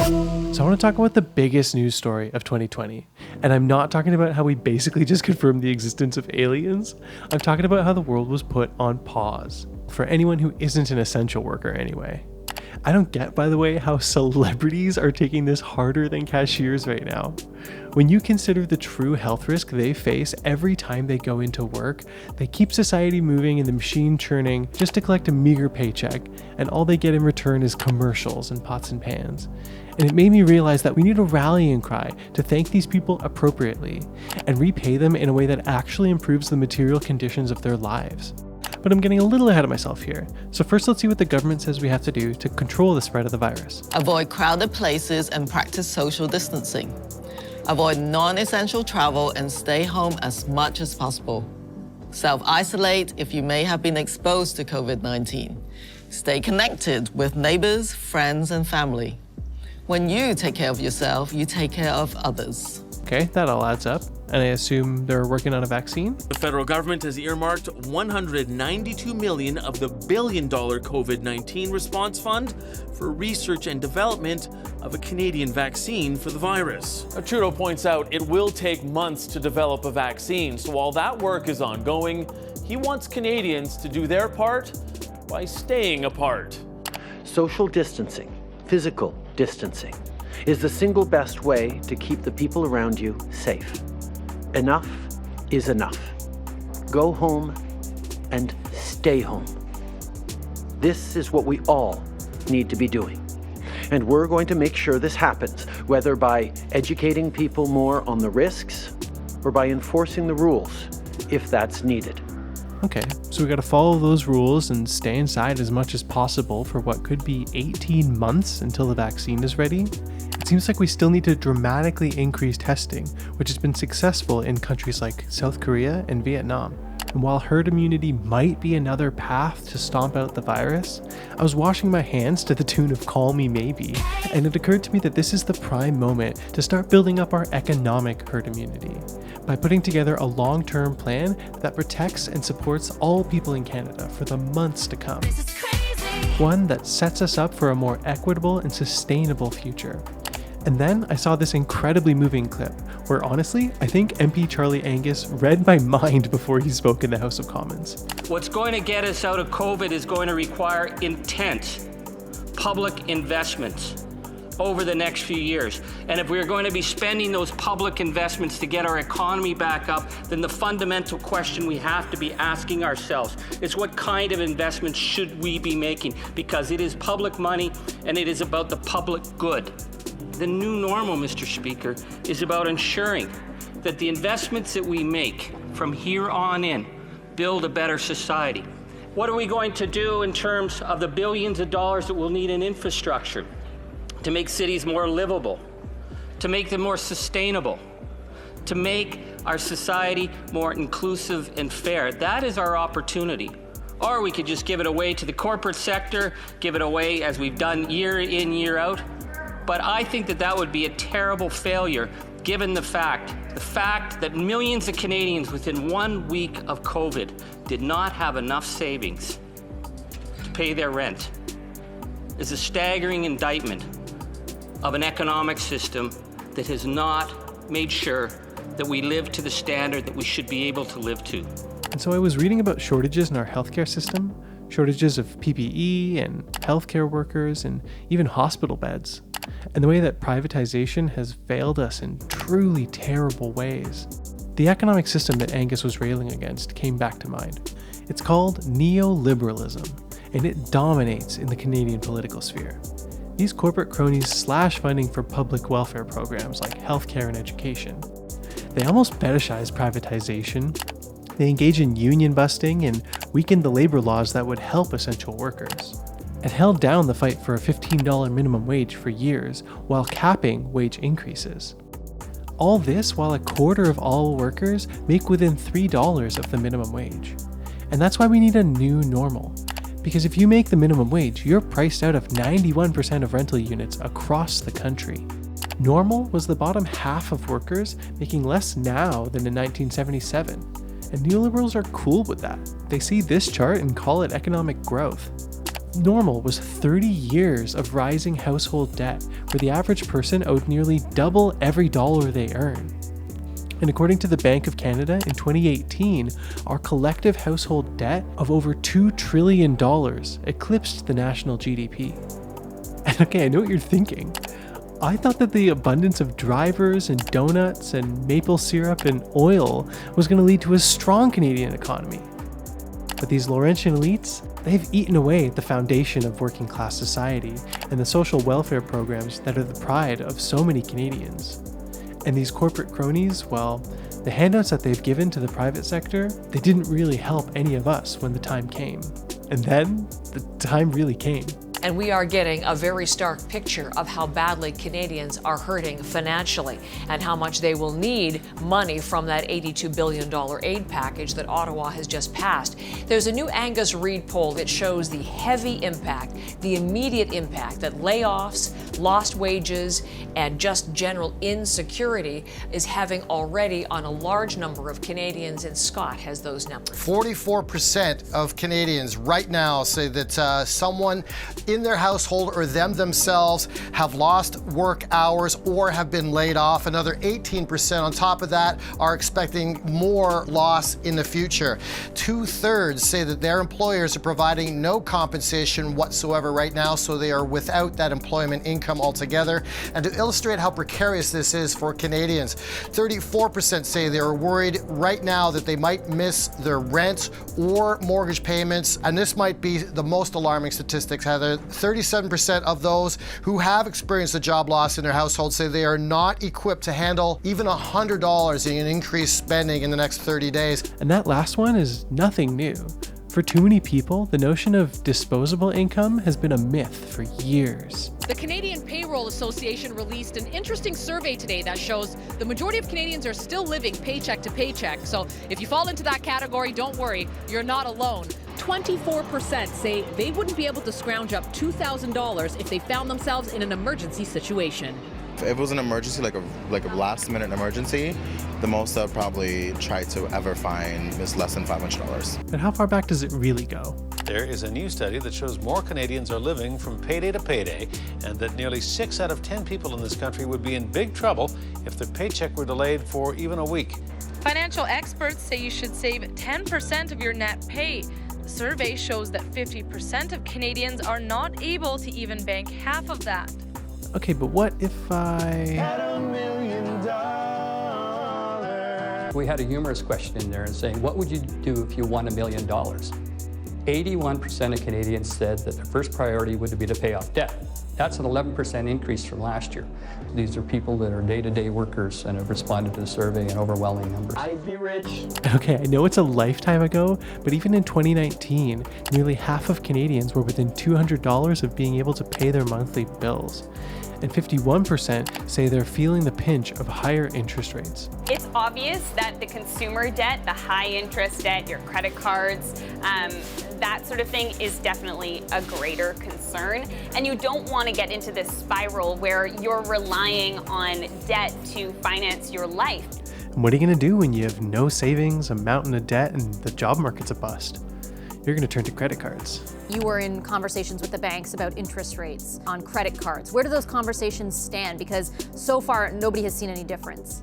So I want to talk about the biggest news story of 2020. And I'm not talking about how we basically just confirmed the existence of aliens. I'm talking about how the world was put on pause. For anyone who isn't an essential worker anyway. I don't get, by the way, how celebrities are taking this harder than cashiers right now. When you consider the true health risk they face every time they go into work, they keep society moving and the machine churning just to collect a meager paycheck, and all they get in return is commercials and pots and pans. And it made me realize that we need a rallying cry to thank these people appropriately and repay them in a way that actually improves the material conditions of their lives. But I'm getting a little ahead of myself here. So first, let's see what the government says we have to do to control the spread of the virus. Avoid crowded places and practice social distancing. Avoid non-essential travel and stay home as much as possible. Self-isolate if you may have been exposed to COVID-19. Stay connected with neighbors, friends, and family. When you take care of yourself, you take care of others. Okay, that all adds up. And I assume they're working on a vaccine? The federal government has earmarked $192 million of the billion-dollar COVID-19 response fund for research and development of a Canadian vaccine for the virus. Now, Trudeau points out it will take months to develop a vaccine, so while that work is ongoing, he wants Canadians to do their part by staying apart. Social distancing, physical distancing, is the single best way to keep the people around you safe. Enough is enough. Go home and stay home. This is what we all need to be doing. And we're going to make sure this happens, whether by educating people more on the risks or by enforcing the rules, if that's needed. Okay, so we gotta follow those rules and stay inside as much as possible for what could be 18 months until the vaccine is ready. It seems like we still need to dramatically increase testing, which has been successful in countries like South Korea and Vietnam. And while herd immunity might be another path to stomp out the virus, I was washing my hands to the tune of Call Me Maybe, and it occurred to me that this is the prime moment to start building up our economic herd immunity by putting together a long-term plan that protects and supports all people in Canada for the months to come. One that sets us up for a more equitable and sustainable future. And then I saw this incredibly moving clip where honestly, I think MP Charlie Angus read my mind before he spoke in the House of Commons. What's going to get us out of COVID is going to require intense public investments over the next few years. And if we're going to be spending those public investments to get our economy back up, then the fundamental question we have to be asking ourselves is what kind of investments should we be making? Because it is public money and it is about the public good. The new normal, Mr. Speaker, is about ensuring that the investments that we make from here on in build a better society. What are we going to do in terms of the billions of dollars that we'll need in infrastructure to make cities more livable, to make them more sustainable, to make our society more inclusive and fair? That is our opportunity. Or we could just give it away to the corporate sector, give it away as we've done year in, year out. But I think that that would be a terrible failure given the fact that millions of Canadians within 1 week of COVID did not have enough savings to pay their rent. It's a staggering indictment of an economic system that has not made sure that we live to the standard that we should be able to live to. And so I was reading about shortages in our healthcare system, shortages of PPE and healthcare workers and even hospital beds, and the way that privatization has failed us in truly terrible ways. The economic system that Angus was railing against came back to mind. It's called neoliberalism, and it dominates in the Canadian political sphere. These corporate cronies slash funding for public welfare programs like healthcare and education. They almost fetishize privatization. They engage in union busting and weaken the labor laws that would help essential workers. It held down the fight for a $15 minimum wage for years while capping wage increases. All this while a quarter of all workers make within $3 of the minimum wage. And that's why we need a new normal. Because if you make the minimum wage, you're priced out of 91% of rental units across the country. Normal was the bottom half of workers making less now than in 1977. And neoliberals are cool with that. They see this chart and call it economic growth. normal was 30 years of rising household debt, where the average person owed nearly double every dollar they earn. And according to the Bank of Canada, in 2018, our collective household debt of over $2 trillion eclipsed the national GDP. And okay, I know what you're thinking. I thought that the abundance of drivers and donuts and maple syrup and oil was going to lead to a strong Canadian economy. But these Laurentian elites, they've eaten away at the foundation of working class society and the social welfare programs that are the pride of so many Canadians. And these corporate cronies, well, the handouts that they've given to the private sector, they didn't really help any of us when the time came. And then, the time really came. And we are getting a very stark picture of how badly Canadians are hurting financially and how much they will need money from that $82 billion aid package that Ottawa has just passed. There's a new Angus Reid poll that shows the heavy impact, the immediate impact that layoffs, lost wages, and just general insecurity is having already on a large number of Canadians, and Scott has those numbers. 44% of Canadians right now say that someone in their household or them themselves have lost work hours or have been laid off. Another 18% on top of that are expecting more loss in the future. 2/3 say that their employers are providing no compensation whatsoever right now, so they are without that employment income altogether. And to illustrate how precarious this is for Canadians, 34% say they are worried right now that they might miss their rent or mortgage payments. And this might be the most alarming statistics, Heather. 37% of those who have experienced a job loss in their household say they are not equipped to handle even $100 in increased spending in the next 30 days. And that last one is nothing new. For too many people, the notion of disposable income has been a myth for years. The Canadian Payroll Association released an interesting survey today that shows the majority of Canadians are still living paycheck to paycheck. So if you fall into that category, don't worry, you're not alone. 24% say they wouldn't be able to scrounge up $2,000 if they found themselves in an emergency situation. If it was an emergency, like a last-minute emergency, the most I'd probably try to ever find is less than $500. But how far back does it really go? There is a new study that shows more Canadians are living from payday to payday, and that nearly 6 out of 10 people in this country would be in big trouble if their paycheck were delayed for even a week. Financial experts say you should save 10% of your net pay. The survey shows that 50% of Canadians are not able to even bank half of that. Okay, but what if I... had $1 million? We had a humorous question in there and saying, what would you do if you won $1 million? 81% of Canadians said that their first priority would be to pay off debt. That's an 11% increase from last year. These are people that are day-to-day workers and have responded to the survey in overwhelming numbers. I'd be rich. Okay, I know it's a lifetime ago, but even in 2019, nearly half of Canadians were within $200 of being able to pay their monthly bills. And 51% say they're feeling the pinch of higher interest rates. It's obvious that the consumer debt, the high interest debt, your credit cards, that sort of thing is definitely a greater concern. And you don't want to get into this spiral where you're relying on debt to finance your life. And what are you going to do when you have no savings, a mountain of debt, and the job market's a bust? You're going to turn to credit cards. You were in conversations with the banks about interest rates on credit cards. Where do those conversations stand? Because so far, nobody has seen any difference.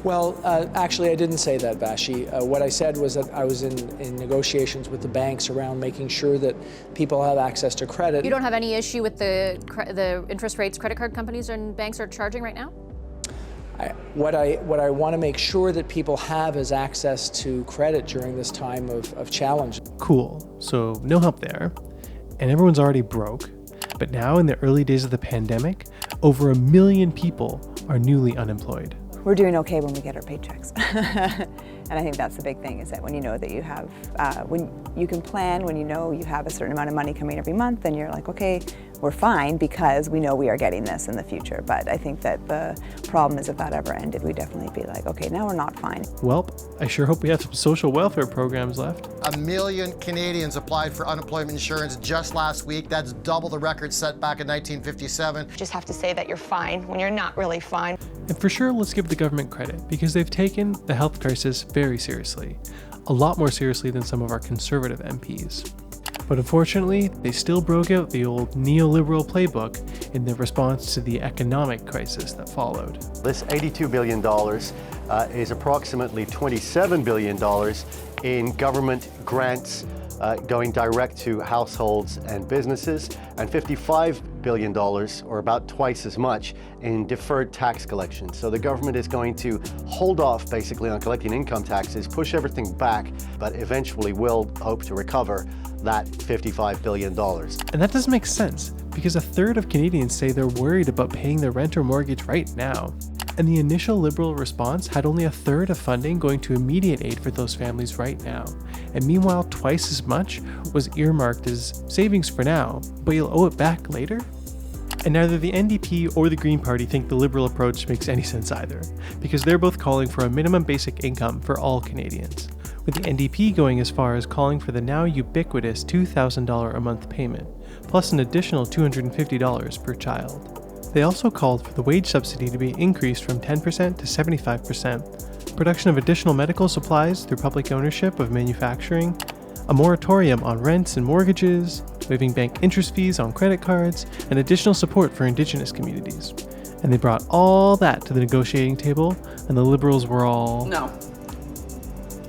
Well, actually, I didn't say that, Vashi. What I said was that I was in negotiations with the banks around making sure that people have access to credit. You don't have any issue with the interest rates credit card companies and banks are charging right now? What I want to make sure that people have is access to credit during this time of challenge. Cool, so no help there. And everyone's already broke. But now in the early days of the pandemic, over 1 million people are newly unemployed. We're doing okay when we get our paychecks. And I think that's the big thing, is that when you know that you have, when you can plan, when you know you have a certain amount of money coming every month, then you're like, okay, we're fine because we know we are getting this in the future. But I think that the problem is if that ever ended, we'd definitely be like, okay, now we're not fine. Well, I sure hope we have some social welfare programs left. 1 million Canadians applied for unemployment insurance just last week. That's double the record set back in 1957. You just have to say that you're fine when you're not really fine. And for sure, let's give the government credit, because they've taken the health crisis very seriously. A lot more seriously than some of our conservative MPs. But unfortunately, they still broke out the old neoliberal playbook in their response to the economic crisis that followed. This $82 billion is approximately $27 billion in government grants going direct to households and businesses, and $55 billion, or about twice as much, in deferred tax collection. So the government is going to hold off basically on collecting income taxes, push everything back, but eventually will hope to recover that $55 billion. And that doesn't make sense, because a third of Canadians say they're worried about paying their rent or mortgage right now. And the initial Liberal response had only a third of funding going to immediate aid for those families right now. And meanwhile, twice as much was earmarked as savings for now, but you'll owe it back later? And neither the NDP or the Green Party think the Liberal approach makes any sense either, because they're both calling for a minimum basic income for all Canadians, with the NDP going as far as calling for the now ubiquitous $2,000 a month payment, plus an additional $250 per child. They also called for the wage subsidy to be increased from 10% to 75%, production of additional medical supplies through public ownership of manufacturing, a moratorium on rents and mortgages, waiving bank interest fees on credit cards, and additional support for Indigenous communities. And they brought all that to the negotiating table, and the Liberals were all... No.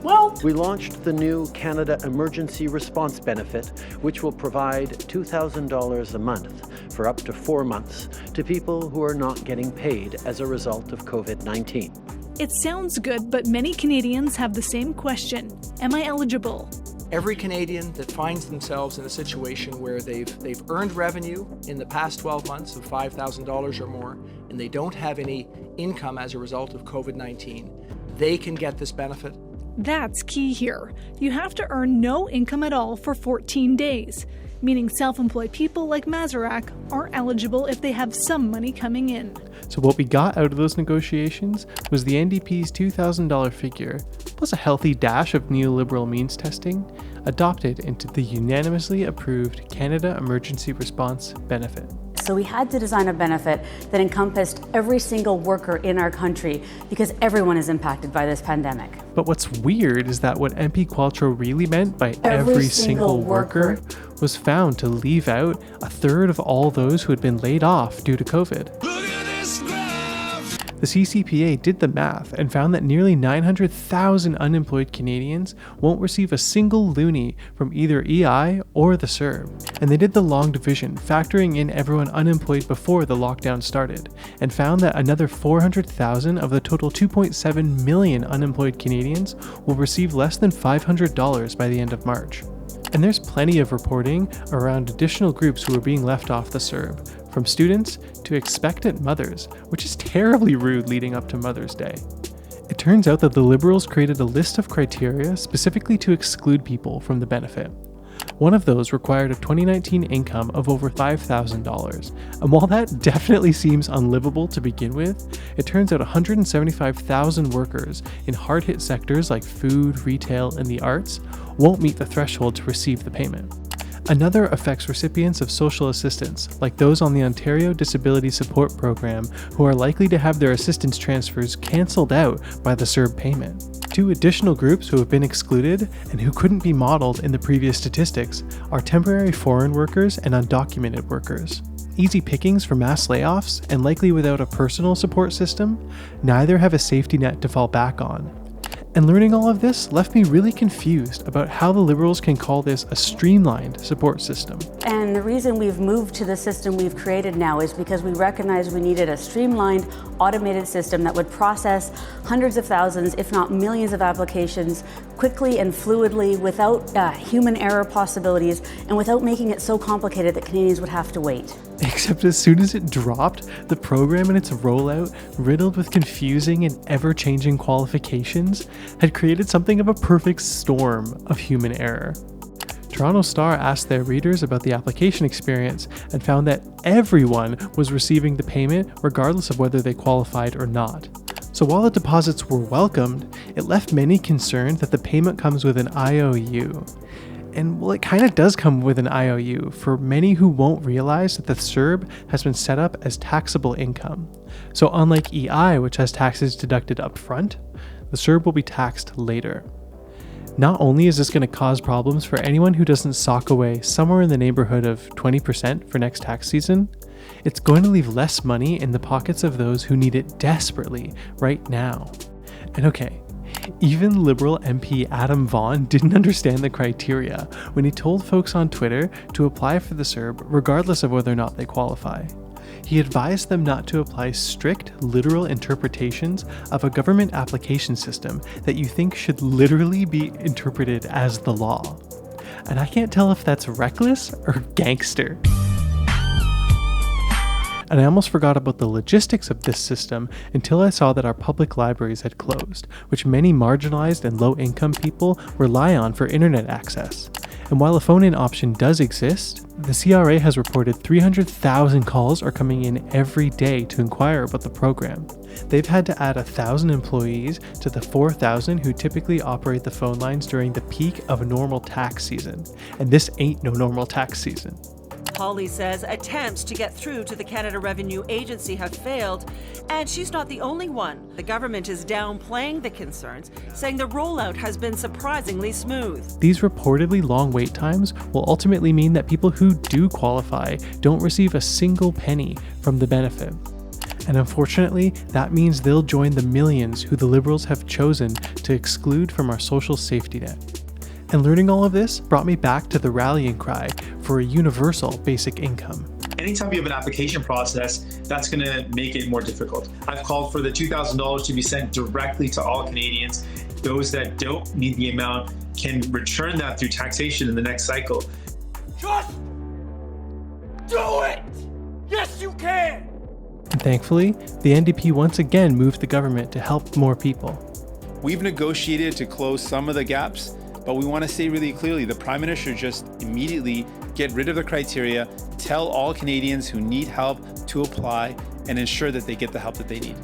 Well, we launched the new Canada Emergency Response Benefit, which will provide $2,000 a month for up to 4 months to people who are not getting paid as a result of COVID-19. It sounds good, but many Canadians have the same question. Am I eligible? Every Canadian that finds themselves in a situation where they've earned revenue in the past 12 months of $5,000 or more, and they don't have any income as a result of COVID-19, they can get this benefit. That's key here. You have to earn no income at all for 14 days, meaning self-employed people like Mazarak aren't eligible if they have some money coming in. So what we got out of those negotiations was the NDP's $2,000 figure, plus a healthy dash of neoliberal means testing, adopted into the unanimously approved Canada Emergency Response Benefit. So we had to design a benefit that encompassed every single worker in our country, because everyone is impacted by this pandemic. But what's weird is that what MP Qualtrough really meant by every single worker was found to leave out a third of all those who had been laid off due to COVID. The CCPA did the math and found that nearly 900,000 unemployed Canadians won't receive a single loonie from either EI or the CERB. And they did the long division, factoring in everyone unemployed before the lockdown started, and found that another 400,000 of the total 2.7 million unemployed Canadians will receive less than $500 by the end of March. And there's plenty of reporting around additional groups who are being left off the CERB, from students to expectant mothers, which is terribly rude leading up to Mother's Day. It turns out that the Liberals created a list of criteria specifically to exclude people from the benefit. One of those required a 2019 income of over $5,000, and while that definitely seems unlivable to begin with, it turns out 175,000 workers in hard-hit sectors like food, retail, and the arts won't meet the threshold to receive the payment. Another affects recipients of social assistance, like those on the Ontario Disability Support Program, who are likely to have their assistance transfers cancelled out by the CERB payment. Two additional groups who have been excluded and who couldn't be modeled in the previous statistics are temporary foreign workers and undocumented workers. Easy pickings for mass layoffs, and likely without a personal support system, neither have a safety net to fall back on. And learning all of this left me really confused about how the Liberals can call this a streamlined support system. And the reason we've moved to the system we've created now is because we recognized we needed a streamlined, automated system that would process hundreds of thousands, if not millions of applications quickly and fluidly, without human error possibilities, and without making it so complicated that Canadians would have to wait. Except as soon as it dropped, the program and its rollout, riddled with confusing and ever-changing qualifications, had created something of a perfect storm of human error. Toronto Star asked their readers about the application experience and found that everyone was receiving the payment regardless of whether they qualified or not. So while the deposits were welcomed, it left many concerned that the payment comes with an IOU. And well, it kind of does come with an IOU for many who won't realize that the CERB has been set up as taxable income. So unlike EI, which has taxes deducted up front, the CERB will be taxed later. Not only is this going to cause problems for anyone who doesn't sock away somewhere in the neighborhood of 20% for next tax season, it's going to leave less money in the pockets of those who need it desperately right now. And okay, even Liberal MP Adam Vaughan didn't understand the criteria when he told folks on Twitter to apply for the CERB regardless of whether or not they qualify. He advised them not to apply strict, literal interpretations of a government application system that you think should literally be interpreted as the law. And I can't tell if that's reckless or gangster. And I almost forgot about the logistics of this system until I saw that our public libraries had closed, which many marginalized and low-income people rely on for internet access. And while a phone-in option does exist, the CRA has reported 300,000 calls are coming in every day to inquire about the program. They've had to add 1,000 employees to the 4,000 who typically operate the phone lines during the peak of a normal tax season. And this ain't no normal tax season. Holly says attempts to get through to the Canada Revenue Agency have failed, and she's not the only one. The government is downplaying the concerns, saying the rollout has been surprisingly smooth. These reportedly long wait times will ultimately mean that people who do qualify don't receive a single penny from the benefit. And unfortunately, that means they'll join the millions who the Liberals have chosen to exclude from our social safety net. And learning all of this brought me back to the rallying cry for a universal basic income. Anytime you have an application process, that's going to make it more difficult. I've called for the $2,000 to be sent directly to all Canadians. Those that don't need the amount can return that through taxation in the next cycle. Just do it! Yes, you can! And thankfully, the NDP once again moved the government to help more people. We've negotiated to close some of the gaps, but we want to say really clearly, the Prime Minister just immediately get rid of the criteria, tell all Canadians who need help to apply, and ensure that they get the help that they need.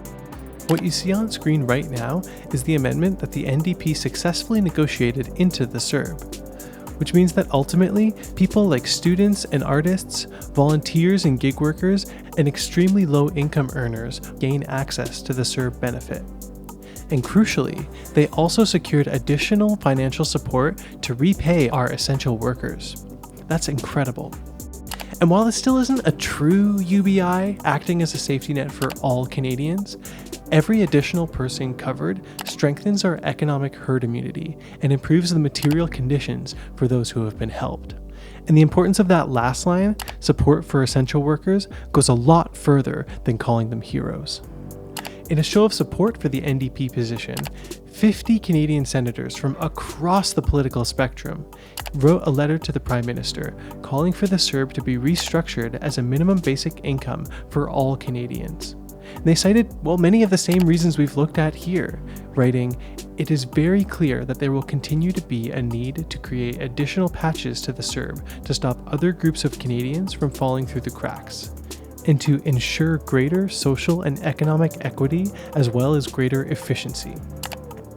What you see on screen right now is the amendment that the NDP successfully negotiated into the CERB, which means that ultimately, people like students and artists, volunteers and gig workers, and extremely low-income earners gain access to the CERB benefit. And crucially, they also secured additional financial support to repay our essential workers. That's incredible. And while this still isn't a true UBI acting as a safety net for all Canadians, every additional person covered strengthens our economic herd immunity and improves the material conditions for those who have been helped. And the importance of that last line, support for essential workers, goes a lot further than calling them heroes. In a show of support for the NDP position, 50 Canadian senators from across the political spectrum wrote a letter to the Prime Minister calling for the CERB to be restructured as a minimum basic income for all Canadians. And they cited, well, many of the same reasons we've looked at here, writing, "It is very clear that there will continue to be a need to create additional patches to the CERB to stop other groups of Canadians from falling through the cracks, and to ensure greater social and economic equity as well as greater efficiency."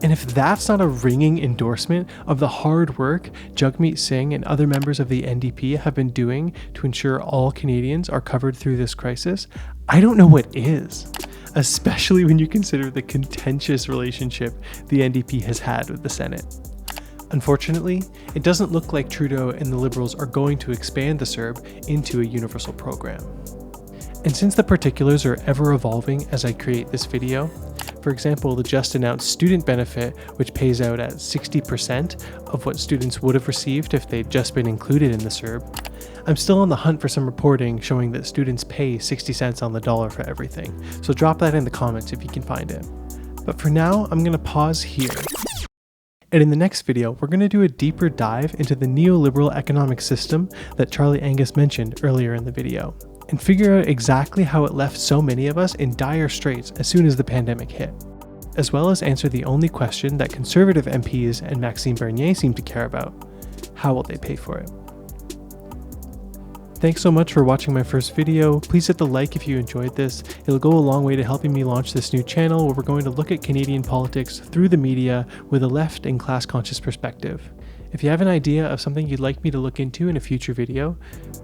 And if that's not a ringing endorsement of the hard work Jagmeet Singh and other members of the NDP have been doing to ensure all Canadians are covered through this crisis, I don't know what is, especially when you consider the contentious relationship the NDP has had with the Senate. Unfortunately, it doesn't look like Trudeau and the Liberals are going to expand the CERB into a universal program. And since the particulars are ever evolving as I create this video, for example, the just announced student benefit, which pays out at 60% of what students would have received if they'd just been included in the CERB, I'm still on the hunt for some reporting showing that students pay 60 cents on the dollar for everything, so drop that in the comments if you can find it. But for now, I'm going to pause here. And in the next video, we're going to do a deeper dive into the neoliberal economic system that Charlie Angus mentioned earlier in the video, and figure out exactly how it left so many of us in dire straits as soon as the pandemic hit, as well as answer the only question that Conservative MPs and Maxime Bernier seem to care about: how will they pay for it? Thanks so much for watching my first video. Please hit the like if you enjoyed this. It'll go a long way to helping me launch this new channel where we're going to look at Canadian politics through the media with a left and class-conscious perspective. If you have an idea of something you'd like me to look into in a future video,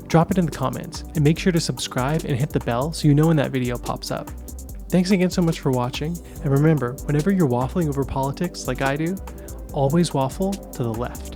drop it in the comments, and make sure to subscribe and hit the bell so you know when that video pops up. Thanks again so much for watching, and remember, whenever you're waffling over politics like I do, always waffle to the left.